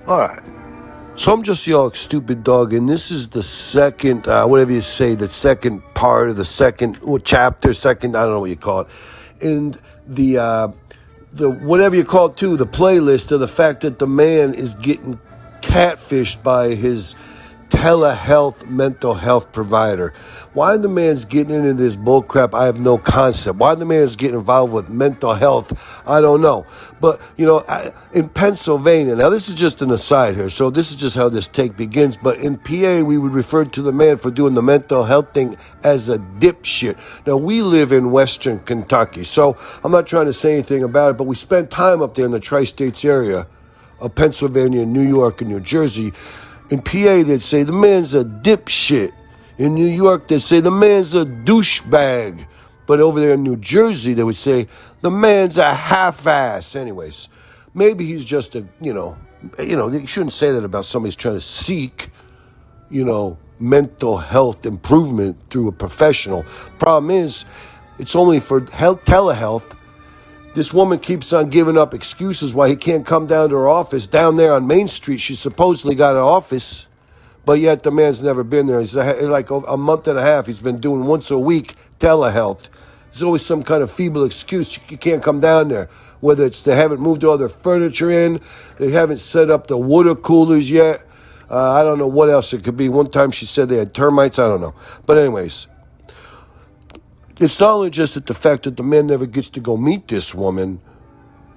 All right. So I'm just your stupid dog, and this is the second, whatever you say, the second part of the second chapter, second, I don't know what you call it, and the whatever you call it too, the playlist of the fact that the man is getting catfished by his telehealth mental health provider. Why the man's getting into this bullcrap, I have no concept. Why the man's getting involved with mental health, I don't know. But, in Pennsylvania, now this is just an aside here, so this is just how this take begins, but in PA, we would refer to the man for doing the mental health thing as a dipshit. Now, we live in Western Kentucky, so I'm not trying to say anything about it, but we spent time up there in the tri-states area of Pennsylvania, New York, and New Jersey. In PA, they'd say the man's a dipshit. In New York, they'd say the man's a douchebag. But over there in New Jersey, they would say the man's a half-ass. Anyways, maybe he's just a, you shouldn't say that about somebody who's trying to seek, mental health improvement through a professional. Problem is, it's only for telehealth. This woman keeps on giving up excuses why he can't come down to her office. Down there on Main Street, she supposedly got an office, but yet the man's never been there. He's like a month and a half. He's been doing once a week telehealth. There's always some kind of feeble excuse. You can't come down there. Whether it's they haven't moved all their furniture in, they haven't set up the water coolers yet. I don't know what else it could be. One time she said they had termites. I don't know. But anyways, it's not only just the fact that the man never gets to go meet this woman,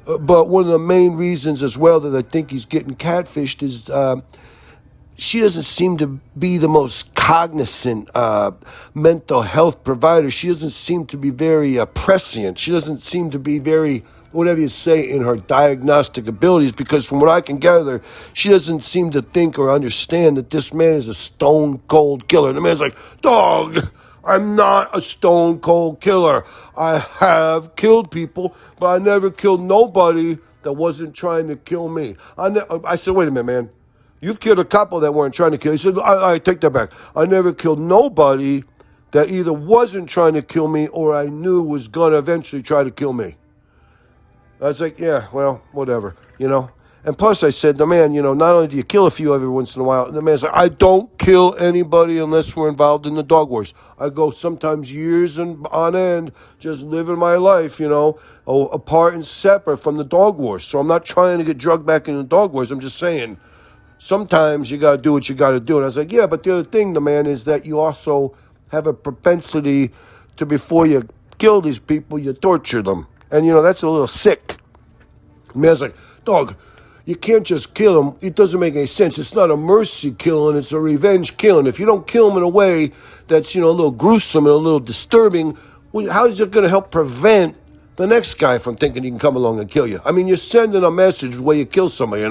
but one of the main reasons as well that I think he's getting catfished is she doesn't seem to be the most cognizant mental health provider. She doesn't seem to be very prescient. She doesn't seem to be very, whatever you say, in her diagnostic abilities, because from what I can gather, she doesn't seem to think or understand that this man is a stone-cold killer. And the man's like, dog, I'm not a stone-cold killer. I have killed people, but I never killed nobody that wasn't trying to kill me. I said, wait a minute, man. You've killed a couple that weren't trying to kill you. He said, I take that back. I never killed nobody that either wasn't trying to kill me or I knew was going to eventually try to kill me. I was like, yeah, well, whatever, And plus I said, the man, not only do you kill a few every once in a while, the man's like, I don't kill anybody unless we're involved in the dog wars. I go sometimes years on end just living my life, apart and separate from the dog wars. So I'm not trying to get drugged back into the dog wars. I'm just saying, sometimes you got to do what you got to do. And I was like, yeah, but the other thing, the man, is that you also have a propensity to, before you kill these people, you torture them. And, that's a little sick. The man's like, dog, you can't just kill them. It doesn't make any sense. It's not a mercy killing. It's a revenge killing. If you don't kill them in a way that's, a little gruesome and a little disturbing, well, how is it going to help prevent the next guy from thinking he can come along and kill you? I mean, you're sending a message where you kill somebody,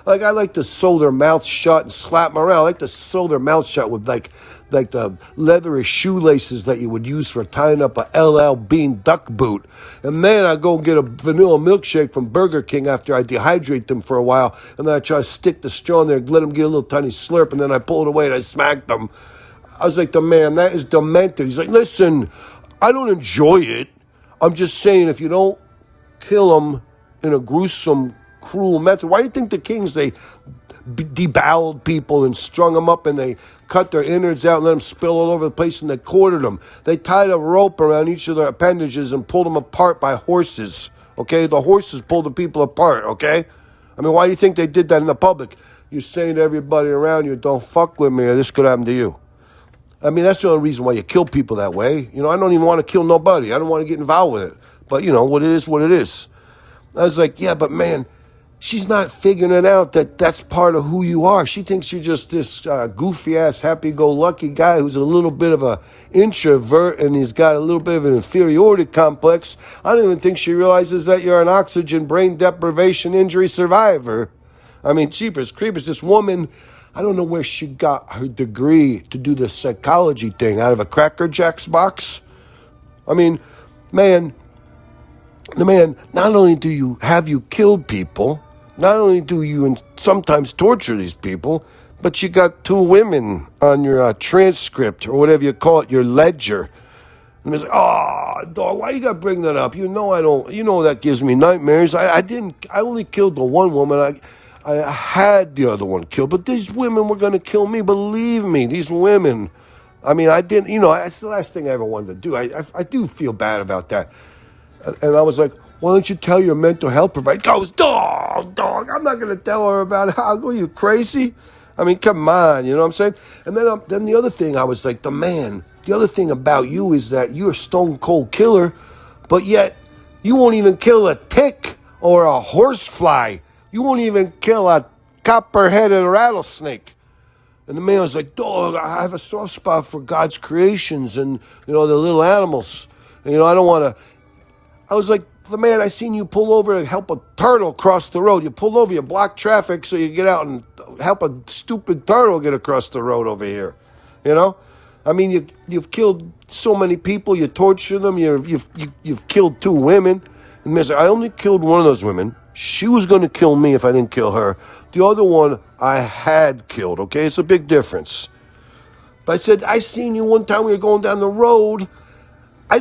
Like, I like to sew their mouth shut and slap them around. I like to sew their mouth shut with, like the leathery shoelaces that you would use for tying up a LL Bean duck boot. And then I go and get a vanilla milkshake from Burger King after I dehydrate them for a while. And then I try to stick the straw in there, let them get a little tiny slurp, and then I pull it away and I smack them. I was like, the man, that is demented. He's like, listen, I don't enjoy it. I'm just saying, if you don't kill them in a gruesome, cruel method, why do you think the kings, they deboweled people and strung them up and they cut their innards out and let them spill all over the place and they quartered them? They tied a rope around each of their appendages and pulled them apart by horses, okay? The horses pulled the people apart, okay? I mean, why do you think they did that in the public? You're saying to everybody around you, don't fuck with me or this could happen to you. I mean, that's the only reason why you kill people that way. I don't even want to kill nobody. I don't want to get involved with it. But, what it is, what it is. I was like, yeah, but man, she's not figuring it out that that's part of who you are. She thinks you're just this goofy-ass, happy-go-lucky guy who's a little bit of an introvert and he's got a little bit of an inferiority complex. I don't even think she realizes that you're an oxygen brain deprivation injury survivor. I mean, jeepers creepers, this woman, I don't know where she got her degree to do the psychology thing, out of a Cracker Jacks box. I mean, man, not only do you killed people, not only do you sometimes torture these people, but you got 2 women on your transcript or whatever you call it, your ledger. And it's like, oh, dog, why you got to bring that up? I don't. That gives me nightmares. I only killed the one woman. I had the other one killed, but these women were going to kill me. Believe me, these women. I mean, I didn't, that's the last thing I ever wanted to do. I do feel bad about that. And I was like, why don't you tell your mental health provider? He goes, dog, I'm not going to tell her about it. How are you crazy? I mean, come on, you know what I'm saying? And then the other thing, I was like, the other thing about you is that you're a stone cold killer, but yet you won't even kill a tick or a horsefly. You won't even kill a copper-headed rattlesnake. And the man was like, dog, I have a soft spot for God's creations and, the little animals. And, I don't want to. I was like, the man, I seen you pull over and help a turtle cross the road. You pull over, you block traffic so you get out and help a stupid turtle get across the road over here. I mean, you've killed so many people. You torture them. You've killed 2 women. And the man said, I only killed one of those women. She was going to kill me if I didn't kill her. The other one I had killed, okay? It's a big difference. But I said, I seen you one time we were going down the road.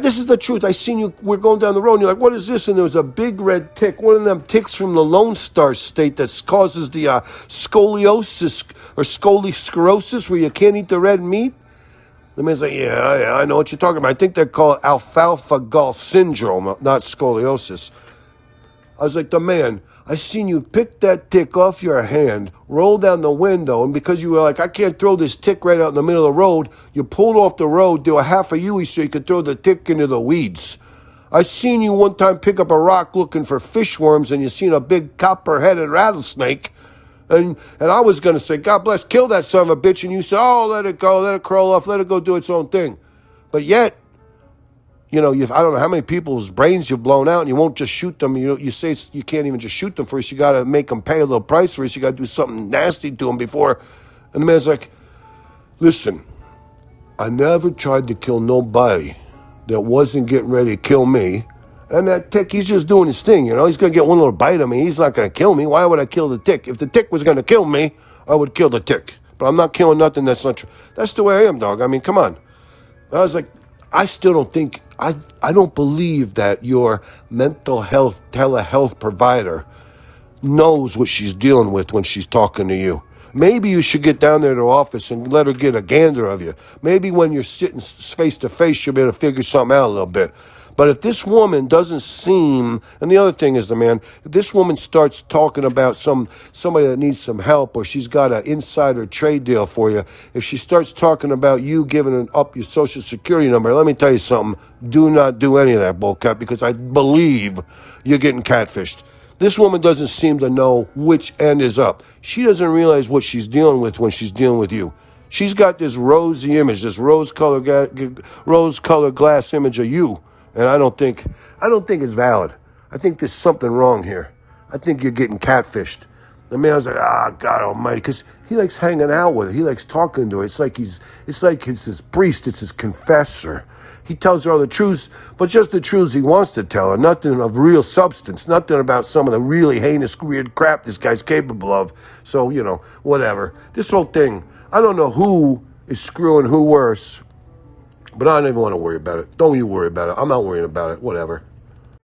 This is the truth. I seen you, we're going down the road, and you're like, what is this? And there was a big red tick, one of them ticks from the Lone Star State that causes the scoliosis or sclerosis where you can't eat the red meat. The man's like, yeah, I know what you're talking about. I think they're called alfalfa-gall syndrome, not scoliosis. I was like, the man, I seen you pick that tick off your hand, roll down the window, and because you were like, I can't throw this tick right out in the middle of the road, you pulled off the road, do a half a U-ey so you could throw the tick into the weeds. I seen you one time pick up a rock looking for fish worms, and you seen a big copper-headed rattlesnake, and I was going to say, God bless, kill that son of a bitch, and you said, oh, let it go, let it crawl off, let it go do its own thing. But yet, I don't know how many people's brains you've blown out, and you won't just shoot them. You say you can't even just shoot them first. You got to make them pay a little price first. You got to do something nasty to them before. And the man's like, listen, I never tried to kill nobody that wasn't getting ready to kill me. And that tick, he's just doing his thing, He's going to get one little bite of me. He's not going to kill me. Why would I kill the tick? If the tick was going to kill me, I would kill the tick. But I'm not killing nothing that's not true. That's the way I am, dog. I mean, come on. I was like, I still don't think, I don't believe that your mental health telehealth provider knows what she's dealing with when she's talking to you. Maybe you should get down there to her office and let her get a gander of you. Maybe when you're sitting face to face, she'll be able to figure something out a little bit. But if this woman doesn't seem, and the other thing is if this woman starts talking about somebody that needs some help, or she's got an insider trade deal for you, if she starts talking about you giving up your social security number, let me tell you something, do not do any of that bullcrap, because I believe you're getting catfished. This woman doesn't seem to know which end is up. She doesn't realize what she's dealing with when she's dealing with you. She's got this rosy image, this rose-colored glass image of you. And I don't think it's valid. I think there's something wrong here. I think you're getting catfished. The man's like, God almighty, because he likes hanging out with her. He likes talking to her. It's like it's his priest. It's his confessor. He tells her all the truths, but just the truths he wants to tell her. Nothing of real substance. Nothing about some of the really heinous, weird crap this guy's capable of. So, whatever. This whole thing, I don't know who is screwing who worse. But I don't even want to worry about it. Don't you worry about it. I'm not worrying about it. Whatever.